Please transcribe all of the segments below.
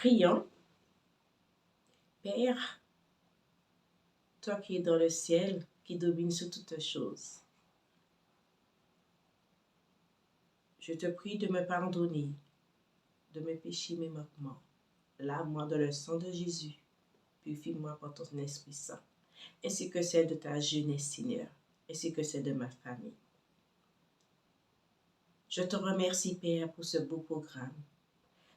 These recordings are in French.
Prions. Père, toi qui es dans le ciel, qui domine sur toutes choses, je te prie de me pardonner de mes péchés, mes manquements. Lave-moi dans le sang de Jésus, purifie-moi par ton Esprit Saint, ainsi que celle de ta jeunesse, Seigneur, ainsi que celle de ma famille. Je te remercie, Père, pour ce beau programme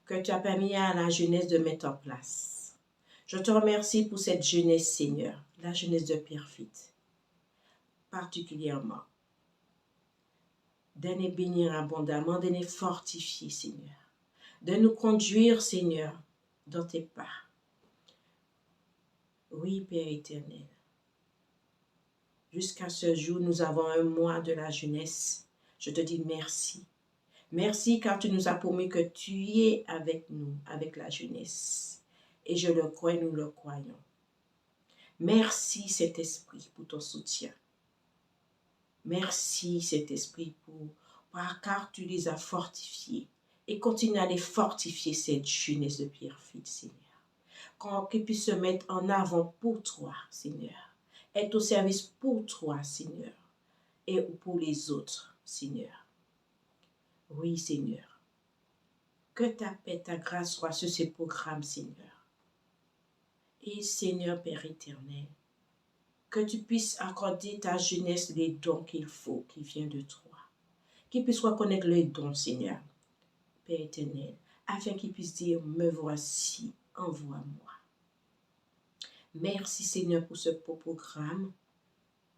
que tu as permis à la jeunesse de mettre en place. Je te remercie pour cette jeunesse, Seigneur, la jeunesse de Pierrefitte, particulièrement. De nous bénir abondamment, de nous fortifier, Seigneur, de nous conduire, Seigneur, dans tes pas. Oui, Père éternel, jusqu'à ce jour, nous avons un mois de la jeunesse. Je te dis merci. Merci car tu nous as promis que tu es avec nous, avec la jeunesse. Et je le crois et nous le croyons. Merci Saint-Esprit pour ton soutien. Merci Saint-Esprit car tu les as fortifiés. Et continue à les fortifier, cette jeunesse de Pierrefitte, Seigneur. Qu'ils puissent se mettre en avant pour toi, Seigneur. Être au service pour toi, Seigneur. Et pour les autres, Seigneur. Oui, Seigneur. Que ta paix, ta grâce soit sur ces programmes, Seigneur. Et Seigneur Père éternel, que tu puisses accorder ta jeunesse les dons qu'il faut, qui viennent de toi. Qu'ils puissent reconnaître les dons, Seigneur, Père éternel, afin qu'ils puissent dire, me voici, envoie-moi. Merci Seigneur pour ce beau programme.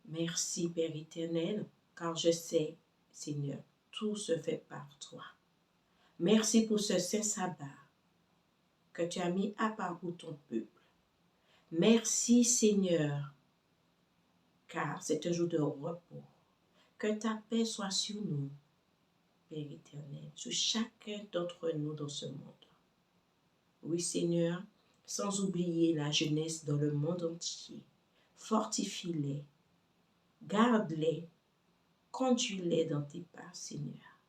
Merci Père éternel, car je sais, Seigneur, tout se fait par toi. Merci pour ce saint sabbat que tu as mis à part pour ton peuple. Merci Seigneur, car c'est un jour de repos. Que ta paix soit sur nous, Père éternel, sur chacun d'entre nous dans ce monde. Oui Seigneur, sans oublier la jeunesse dans le monde entier. Fortifie-les, garde-les, conduis-les dans tes pas, Seigneur.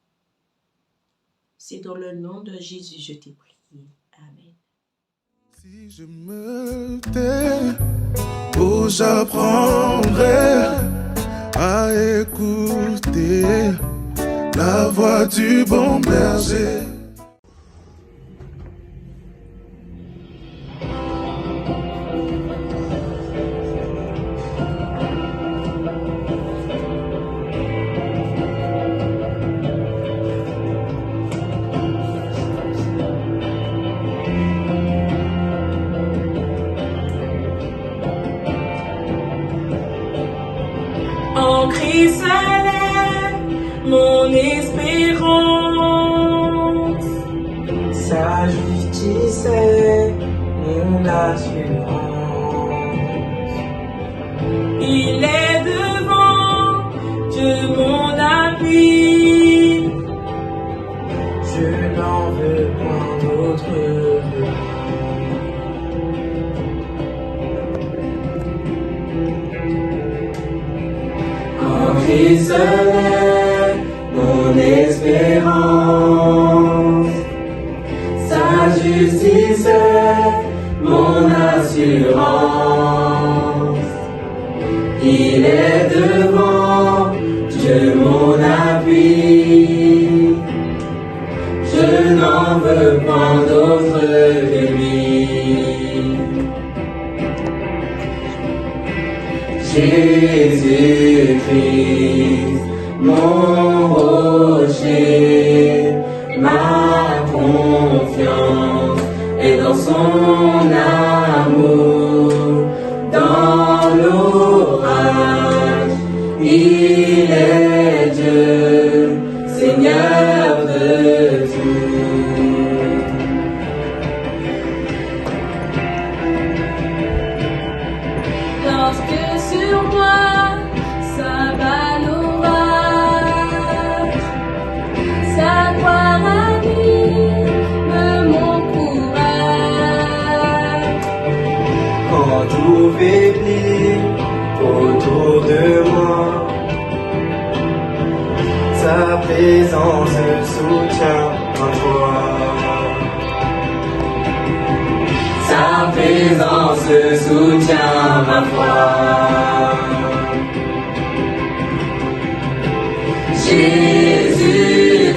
C'est dans le nom de Jésus je t'ai prié. Amen. Si je me tais, oh, j'apprendrai à écouter la voix du bon berger. En Christ est mon espérance, sa justice est mon assurance. Il est devant Dieu mon appui, je n'en veux point d'autre. Christ est mon espérance, sa justice est mon assurance. Il est devant Dieu mon appui, je n'en veux point d'autre que lui. Jésus-Christ, mon rocher, ma confiance est dans son amour. Dans l'orage, il est Dieu, Seigneur de tout. Lorsque sur moi s'abat l'orage, sa gloire anime mon courage. Quand tout faiblit autour de moi, force soutient ma foi. Jésus-Christ,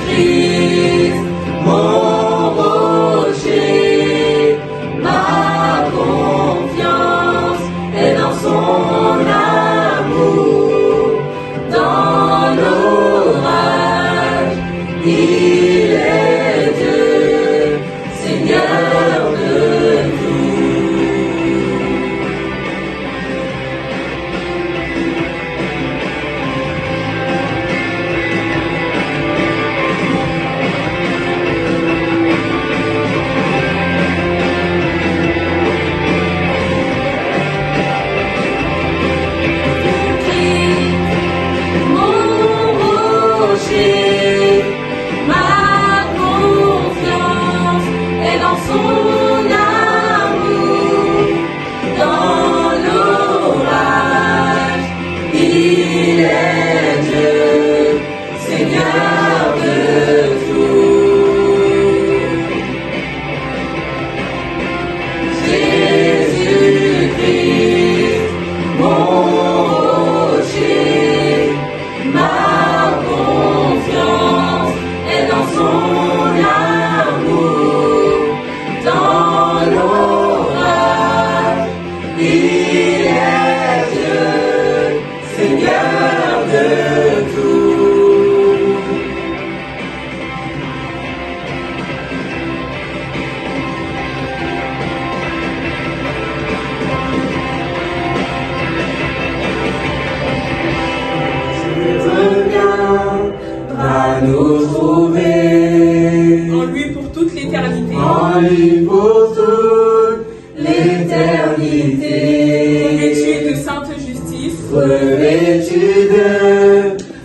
mon rocher, ma confiance est dans son amour. Dans l'orage, il est Dieu, Seigneur de nous trouver. En lui pour toute l'éternité. En lui pour toute l'éternité. Revêtu de sainte justice. Revêtu de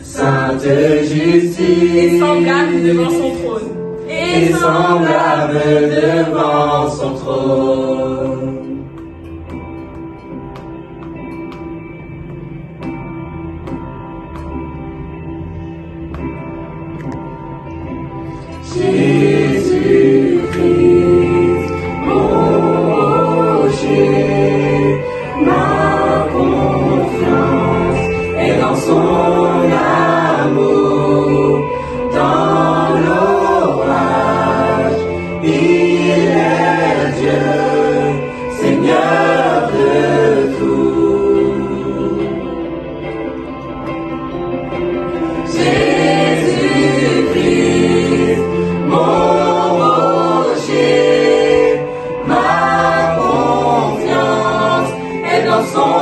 sainte justice. Et semblable devant son trône. Et semblable devant son trône. Jésus-Christ, mon rocher, ma confiance est dans son amour. Dans l'orage, il est Dieu, Seigneur de tout. Jésus-Christ, mon rocher, ma confiance est dans son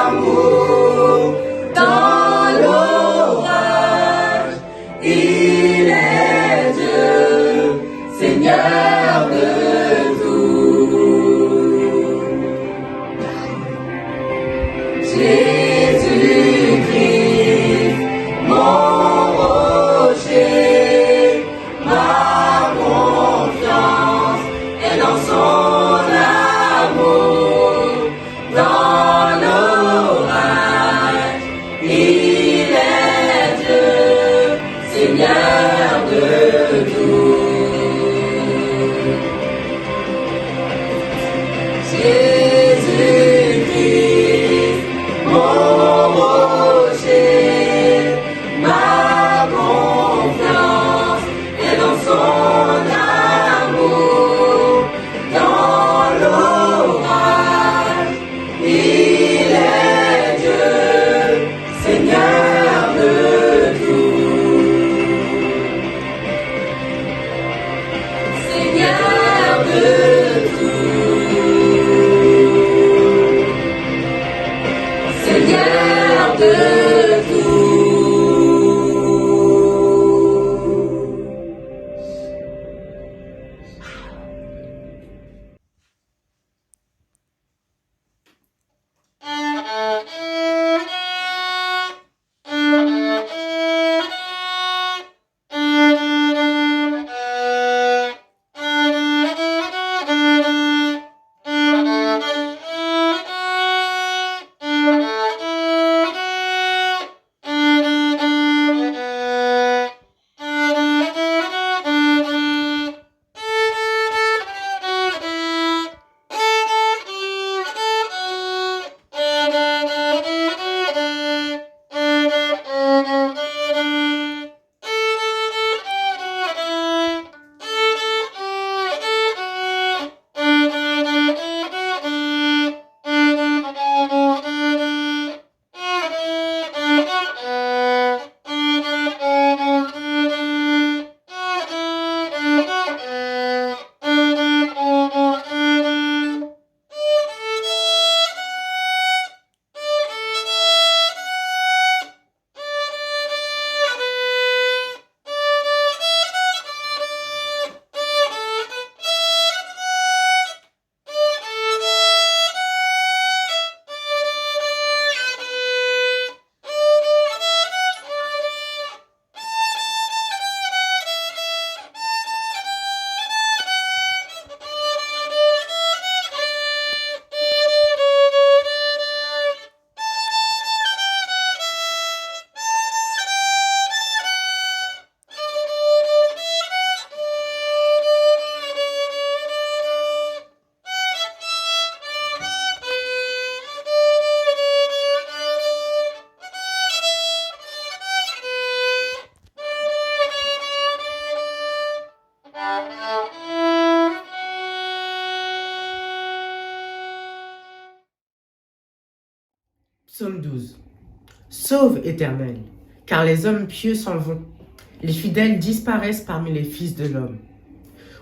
amour. Dans l'orage, il est Dieu, Seigneur de tout. Jésus-Christ, mon rocher, ma confiance est dans son amour. Dans l'orage, il est Dieu, Seigneur de tout. Psaume 12. Sauve, Éternel, car les hommes pieux s'en vont. Les fidèles disparaissent parmi les fils de l'homme.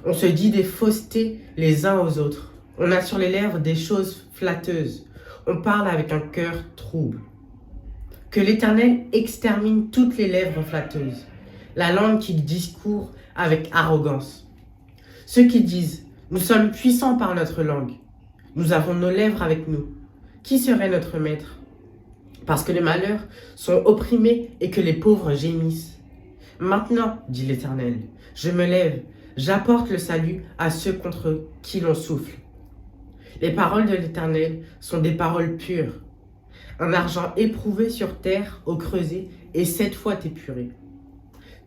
On se dit des faussetés les uns aux autres. On a sur les lèvres des choses flatteuses. On parle avec un cœur trouble. Que l'Éternel extermine toutes les lèvres flatteuses, la langue qui discourt avec arrogance. Ceux qui disent « Nous sommes puissants par notre langue. Nous avons nos lèvres avec nous. Qui serait notre maître ?» Parce que les malheurs sont opprimés et que les pauvres gémissent. Maintenant, dit l'Éternel, je me lève, j'apporte le salut à ceux contre qui l'on souffle. Les paroles de l'Éternel sont des paroles pures. Un argent éprouvé sur terre au creuset et 7 fois épuré.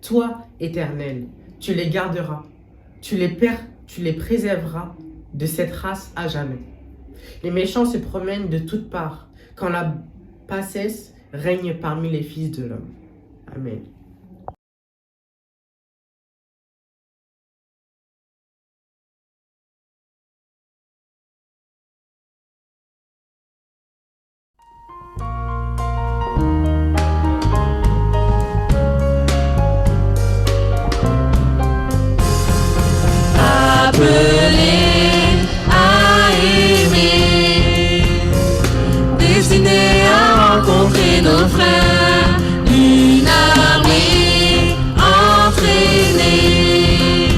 Toi, Éternel, tu les garderas, tu les préserveras de cette race à jamais. Les méchants se promènent de toutes parts, quand la bassesse règne parmi les fils de l'homme. Amen. Appelé à aimer, destiné à rencontrer nos frères, une armée entraînée,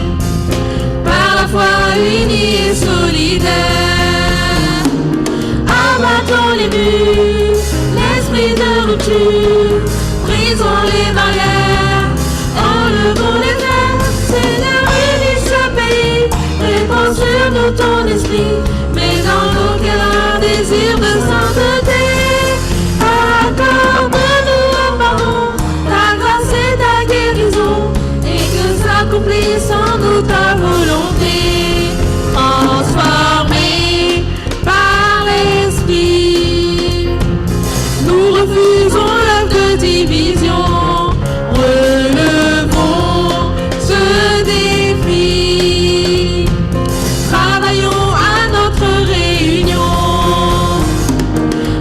par la foi unie et solidaire. Abattons les murs, l'esprit de rupture, brisons les barrières, enlevons les glaces, Seigneur, unis ce pays. Répands sur nous ton esprit, mets dans nos cœurs un désir de sainteté. Accorde-nous le pardon, ta grâce et ta guérison, et que s'accomplisse en nous ta volonté. Transformés par l'esprit, nous refusons l'œuvre de division. Relevons ce défi. Travaillons à notre réunion.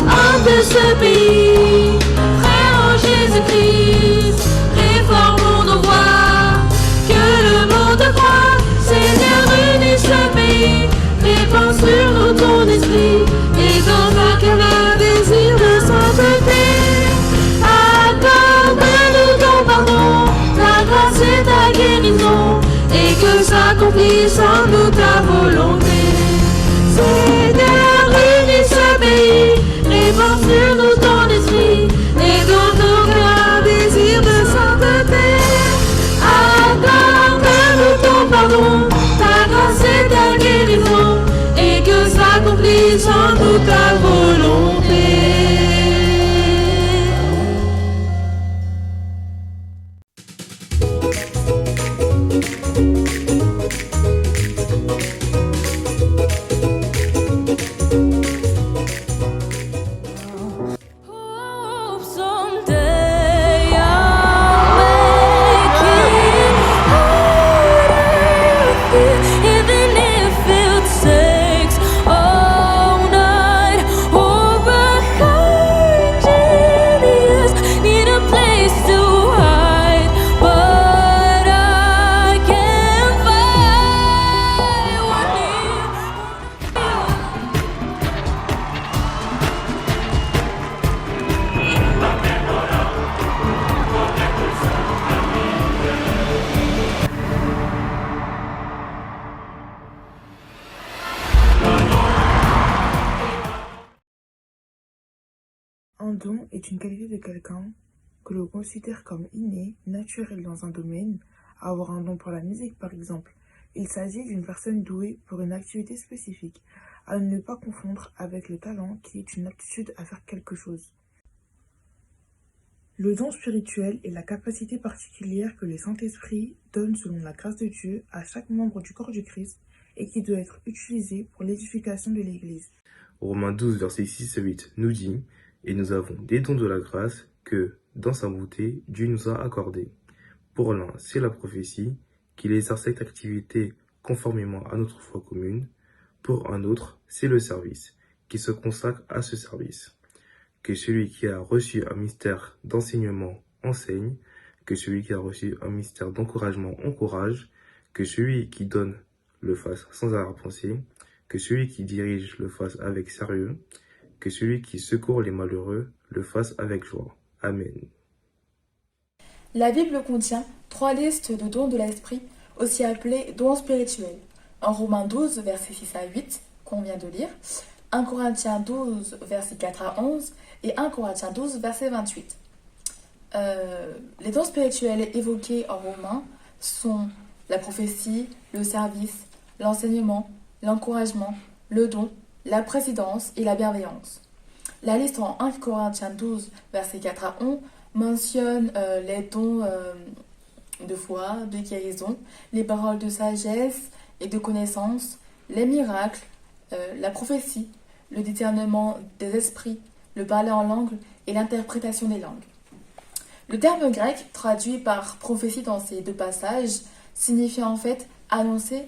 Hommes de ce pays, frères en Jésus-Christ, réformons nos voies, que le monde croit. Seigneur, unis ce pays, répands sur nous ton esprit, et dans un cœur un désir de sainteté. Accorde-nous ton pardon, ta grâce et ta guérison, et que s'accomplisse en nous ta volonté. Seigneur, unis ce pays, répands sur nous ton esprit, et dans nos cœurs un désir de sainteté. Accorde-nous ton pardon, ta grâce et ta guérison, et que s'accomplisse en nous ta volonté. Hope someday I'll make it out of here, even if it takes all night or 100 years. Need a place to hide, but I can't find one here. Un don est une qualité de quelqu'un que l'on considère comme inné, naturel dans un domaine. Avoir un don pour la musique, par exemple. Il s'agit d'une personne douée pour une activité spécifique, à ne pas confondre avec le talent qui est une aptitude à faire quelque chose. Le don spirituel est la capacité particulière que le Saint-Esprit donne selon la grâce de Dieu à chaque membre du corps du Christ et qui doit être utilisé pour l'édification de l'Église. Romains 12, versets 6 et 8 nous dit « Et nous avons des dons de la grâce que, dans sa bonté, Dieu nous a accordés. Pour l'un, c'est la prophétie, qu'il exerce cette activité conformément à notre foi commune. Pour un autre, c'est le service, qui se consacre à ce service. que celui qui a reçu un mystère d'enseignement enseigne, que celui qui a reçu un mystère d'encouragement encourage, que celui qui donne le fasse sans arrière-pensée, que celui qui dirige le fasse avec sérieux, que celui qui secourt les malheureux le fasse avec joie. Amen. La Bible contient 3 listes de dons de l'esprit, aussi appelés dons spirituels. En Romains 12, versets 6 à 8, qu'on vient de lire, 1 Corinthiens 12, versets 4 à 11, et 1 Corinthiens 12, verset 28. Les dons spirituels évoqués en Romains sont la prophétie, le service, l'enseignement, l'encouragement, le don, la présidence et la bienveillance. La liste en 1 Corinthiens 12, versets 4 à 11, mentionne les dons de foi, de guérison, les paroles de sagesse et de connaissance, les miracles, la prophétie, le discernement des esprits, le parler en langue et l'interprétation des langues. Le terme grec, traduit par prophétie dans ces 2 passages, signifie en fait annoncer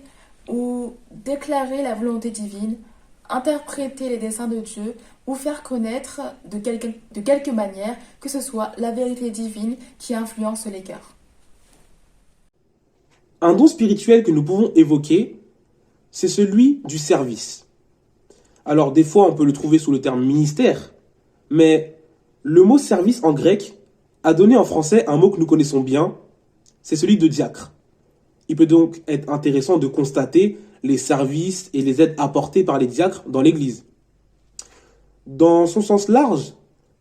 ou déclarer la volonté divine, interpréter les desseins de Dieu ou faire connaître de quelque manière que ce soit la vérité divine qui influence les cœurs. Un don spirituel que nous pouvons évoquer, c'est celui du service. Alors des fois on peut le trouver sous le terme ministère, mais le mot service en grec a donné en français un mot que nous connaissons bien, c'est celui de diacre. Il peut donc être intéressant de constater les services et les aides apportées par les diacres dans l'Église. Dans son sens large,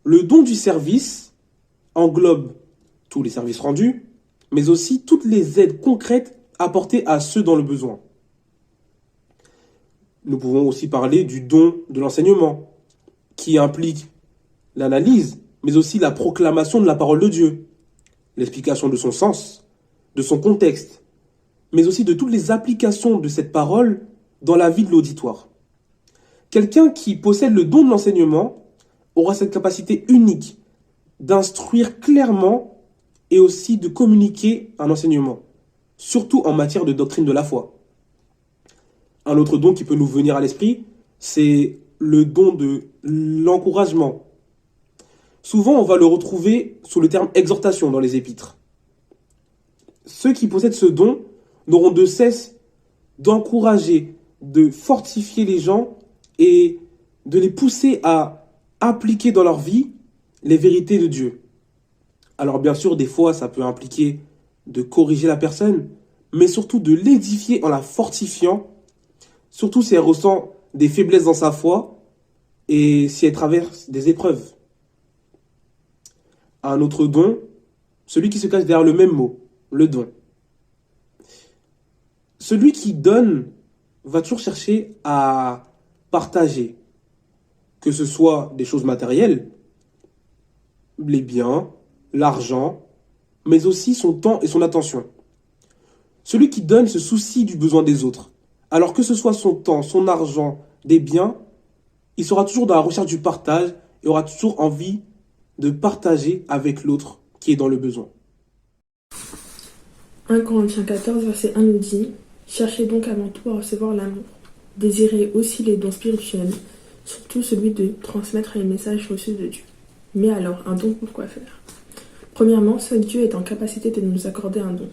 le don du service englobe tous les services rendus, mais aussi toutes les aides concrètes apportées à ceux dans le besoin. Nous pouvons aussi parler du don de l'enseignement, qui implique l'analyse, mais aussi la proclamation de la parole de Dieu, l'explication de son sens, de son contexte, mais aussi de toutes les applications de cette parole dans la vie de l'auditoire. Quelqu'un qui possède le don de l'enseignement aura cette capacité unique d'instruire clairement et aussi de communiquer un enseignement, surtout en matière de doctrine de la foi. Un autre don qui peut nous venir à l'esprit, c'est le don de l'encouragement. Souvent, on va le retrouver sous le terme exhortation dans les épîtres. Ceux qui possèdent ce don n'auront de cesse d'encourager, de fortifier les gens et de les pousser à appliquer dans leur vie les vérités de Dieu. Alors bien sûr, des fois, ça peut impliquer de corriger la personne, mais surtout de l'édifier en la fortifiant, surtout si elle ressent des faiblesses dans sa foi et si elle traverse des épreuves. Un autre don, celui qui se cache derrière le même mot, le don. Celui qui donne va toujours chercher à partager, que ce soit des choses matérielles, les biens, l'argent, mais aussi son temps et son attention. Celui qui donne se soucie du besoin des autres. Alors que ce soit son temps, son argent, des biens, il sera toujours dans la recherche du partage et aura toujours envie de partager avec l'autre qui est dans le besoin. 1 Corinthiens 14, verset 1 nous dit « Cherchez donc avant tout à recevoir l'amour. Désirez aussi les dons spirituels, surtout celui de transmettre les messages reçus de Dieu. » Mais alors, un don, pourquoi faire? Premièrement, seul Dieu est en capacité de nous accorder un don.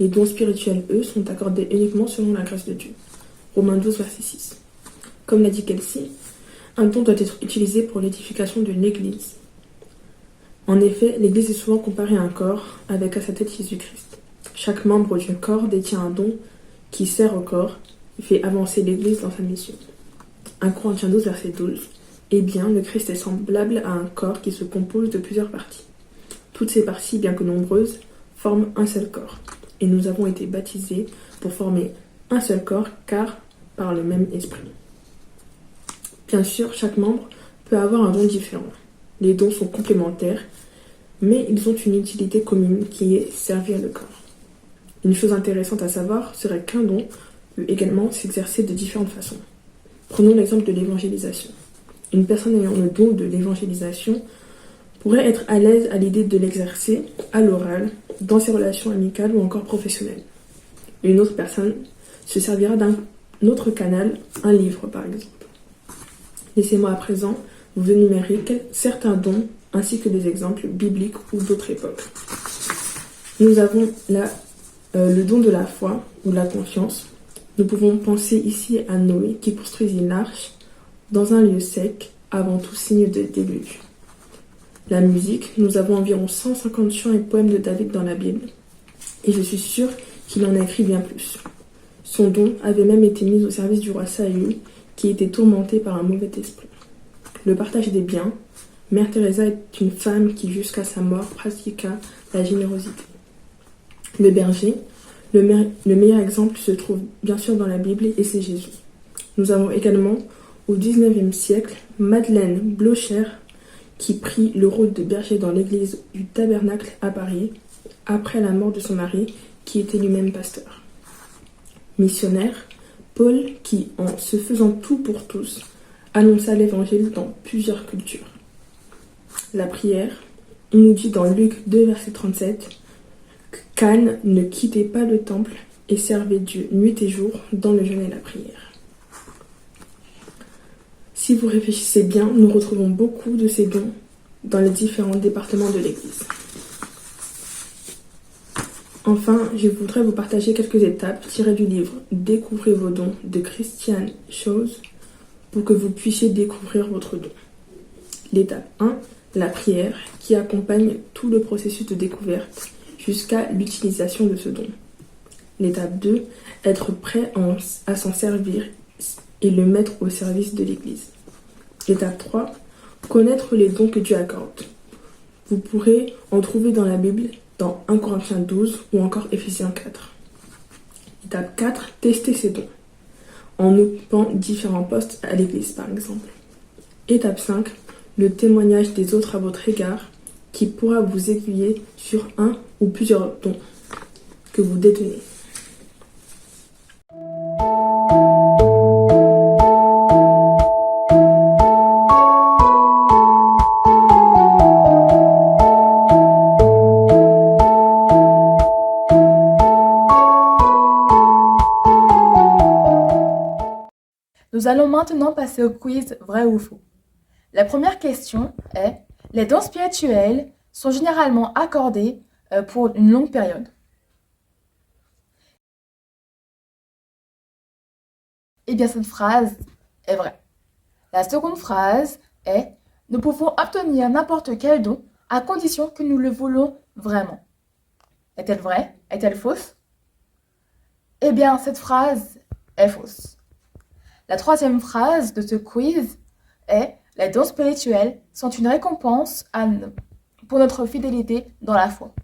Les dons spirituels, eux, sont accordés uniquement selon la grâce de Dieu. Romains 12, verset 6. Comme l'a dit Kelsey, un don doit être utilisé pour l'édification de l'Église. En effet, l'Église est souvent comparée à un corps, avec à sa tête Jésus-Christ. Chaque membre du corps détient un don qui sert au corps et fait avancer l'Église dans sa mission. 1 Corinthiens 12, verset 12. Eh bien, le Christ est semblable à un corps qui se compose de plusieurs parties. Toutes ces parties, bien que nombreuses, forment un seul corps. Et nous avons été baptisés pour former un seul corps, car par le même esprit. Bien sûr, chaque membre peut avoir un don différent. Les dons sont complémentaires, mais ils ont une utilité commune qui est servir le corps. Une chose intéressante à savoir serait qu'un don peut également s'exercer de différentes façons. Prenons l'exemple de l'évangélisation. Une personne ayant le don de l'évangélisation pourrait être à l'aise à l'idée de l'exercer à l'oral, dans ses relations amicales ou encore professionnelles. Une autre personne se servira d'un autre canal, un livre par exemple. Laissez-moi à présent vous énumérez certains dons ainsi que des exemples bibliques ou d'autres époques. Nous avons là le don de la foi ou de la confiance. Nous pouvons penser ici à Noé qui construisit une arche dans un lieu sec avant tout signe de déluge. La musique, nous avons environ 150 chants et poèmes de David dans la Bible, et je suis sûre qu'il en a écrit bien plus. Son don avait même été mis au service du roi Saül, qui était tourmenté par un mauvais esprit. Le partage des biens, Mère Teresa est une femme qui, jusqu'à sa mort, pratiqua la générosité. Le berger, le meilleur exemple se trouve bien sûr dans la Bible, et c'est Jésus. Nous avons également, au XIXe siècle, Madeleine Blocher, qui prit le rôle de berger dans l'église du Tabernacle à Paris, après la mort de son mari, qui était lui-même pasteur. Missionnaire, Paul, qui, en se faisant tout pour tous, annonça l'évangile dans plusieurs cultures. La prière, on nous dit dans Luc 2, verset 37, qu'Anne ne quittait pas le temple et servait Dieu nuit et jour dans le jeûne et la prière. Si vous réfléchissez bien, nous retrouvons beaucoup de ces dons dans les différents départements de l'Église. Enfin, je voudrais vous partager quelques étapes tirées du livre « Découvrez vos dons » de Christian Chose pour que vous puissiez découvrir votre don. L'étape 1, la prière, qui accompagne tout le processus de découverte jusqu'à l'utilisation de ce don. L'étape 2, être prêt à s'en servir et le mettre au service de l'Église. L'étape 3, connaître les dons que Dieu accorde. Vous pourrez en trouver dans la Bible, dans 1 Corinthiens 12 ou encore Éphésiens 4. Étape 4, tester ces dons, en occupant différents postes à l'Église par exemple. Étape 5, le témoignage des autres à votre égard, qui pourra vous aiguiller sur un ou plusieurs dons que vous détenez. Nous allons maintenant passer au quiz vrai ou faux. La première question est: les dons spirituels sont généralement accordés pour une longue période. Eh bien, cette phrase est vraie. La seconde phrase est: nous pouvons obtenir n'importe quel don à condition que nous le voulons vraiment. Est-elle vraie? Est-elle fausse? Eh bien, cette phrase est fausse. La troisième phrase de ce quiz est: les dons spirituels sont une récompense pour notre fidélité dans la foi.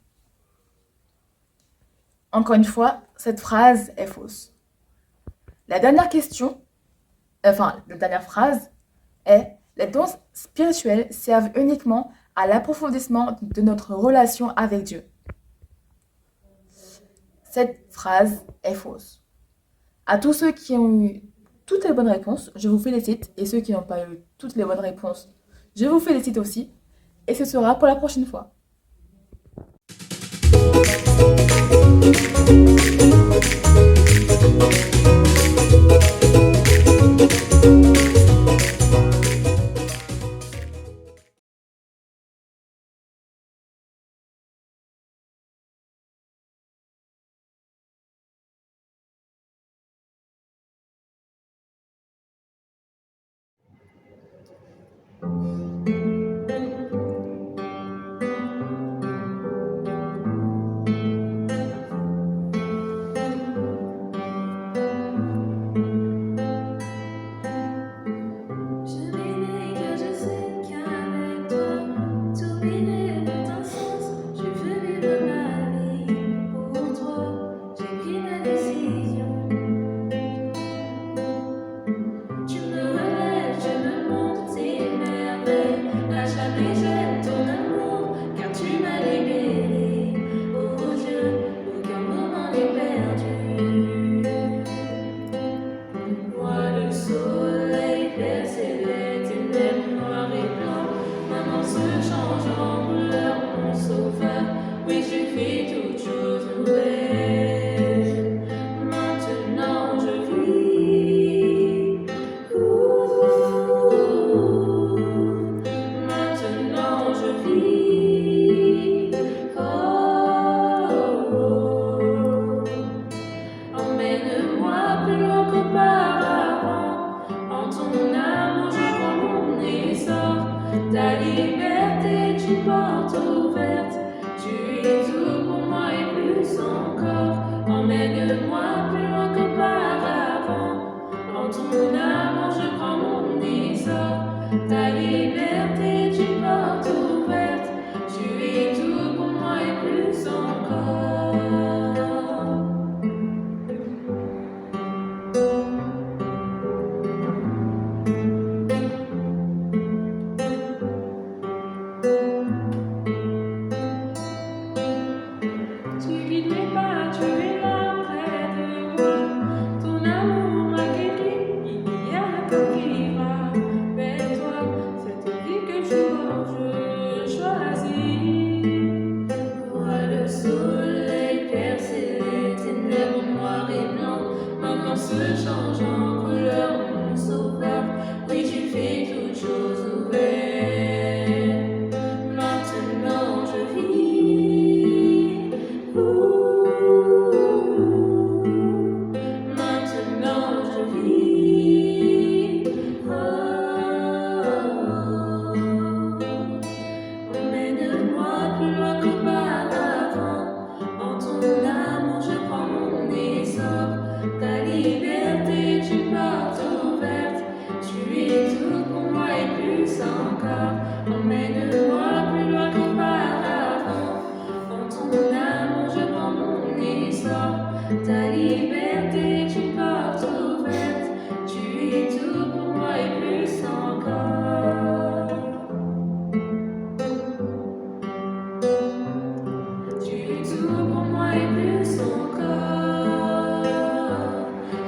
Encore une fois, cette phrase est fausse. La dernière phrase est: les dons spirituels servent uniquement à l'approfondissement de notre relation avec Dieu. Cette phrase est fausse. À tous ceux qui ont eu toutes les bonnes réponses, je vous félicite, et ceux qui n'ont pas eu toutes les bonnes réponses, je vous félicite aussi, et ce sera pour la prochaine fois. une porte ouverte. Tu es tout pour moi et plus encore. Emmène-moi plus loin qu'auparavant. En ton amour, je prends mon essor. Ta liberté est une porte ouverte. Tu es tout pour moi et plus encore. Tu guides mes pas, tu es là près de moi. Ton amour m'a guéri, il n'y a que qui va vers toi. Cette vie que je choisis. Vois le soleil percer les ténèbres noires et blancs. Maintenant se change en couleur, mon sauveur. Oui, tu fais toutes choses ouvertes. Maintenant je vis. Maintenant je vis. Emmène-moi plus loin qu'auparavant. En ton amour, je prends mon essor. Ta liberté est une porte ouverte. Tu es tout pour moi et plus encore. Emmène-moi plus loin qu'auparavant. En ton amour, je prends mon essor. Ta liberté est une porte ouverte. Tu es tout pour moi et plus encore. Tu es tout pour moi et plus encore.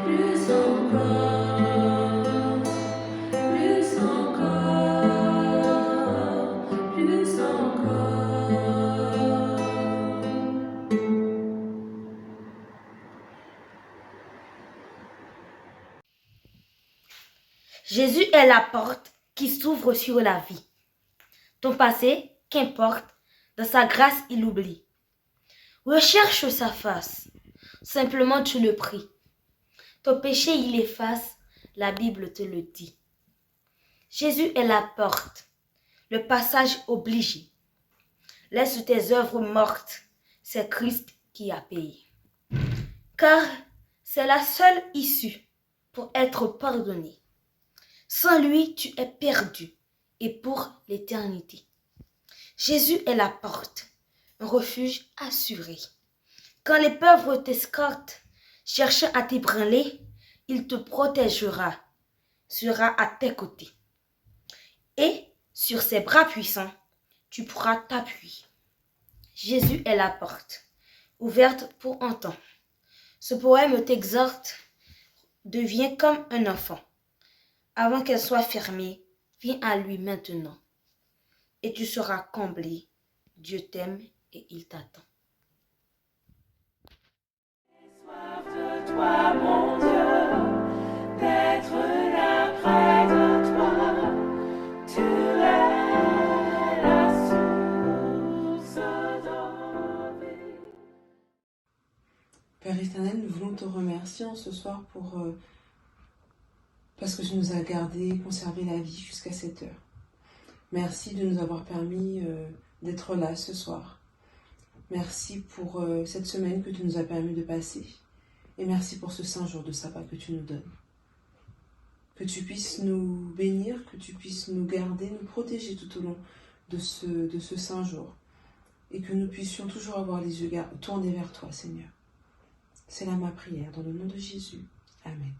Plus encore. Plus encore. Plus encore. Jésus est la porte qui s'ouvre sur la vie. Ton passé, qu'importe, dans sa grâce il oublie. Recherche sa face, simplement tu le pries. Ton péché il efface, la Bible te le dit. Jésus est la porte, le passage obligé. Laisse tes œuvres mortes, c'est Christ qui a payé. Car c'est la seule issue pour être pardonné. Sans lui, tu es perdu et pour l'éternité. Jésus est la porte, un refuge assuré. Quand les pauvres t'escortent, cherchant à t'ébranler, il te protégera, sera à tes côtés. Et sur ses bras puissants, tu pourras t'appuyer. Jésus est la porte, ouverte pour un temps. Ce poème t'exhorte, deviens comme un enfant. Avant qu'elle soit fermée, viens à lui maintenant. Et tu seras comblé. Dieu t'aime et il t'attend. Soif de toi, mon Dieu, d'être là près de toi. Tu es la source d'eau vive. Père éternel, nous voulons te remercier en ce soir parce que tu nous as gardé, conservé la vie jusqu'à cette heure. Merci de nous avoir permis d'être là ce soir. Merci pour cette semaine que tu nous as permis de passer. Et merci pour ce saint jour de sabbat que tu nous donnes. Que tu puisses nous bénir, que tu puisses nous garder, nous protéger tout au long de ce saint jour. Et que nous puissions toujours avoir les yeux tournés vers toi, Seigneur. C'est là ma prière, dans le nom de Jésus. Amen.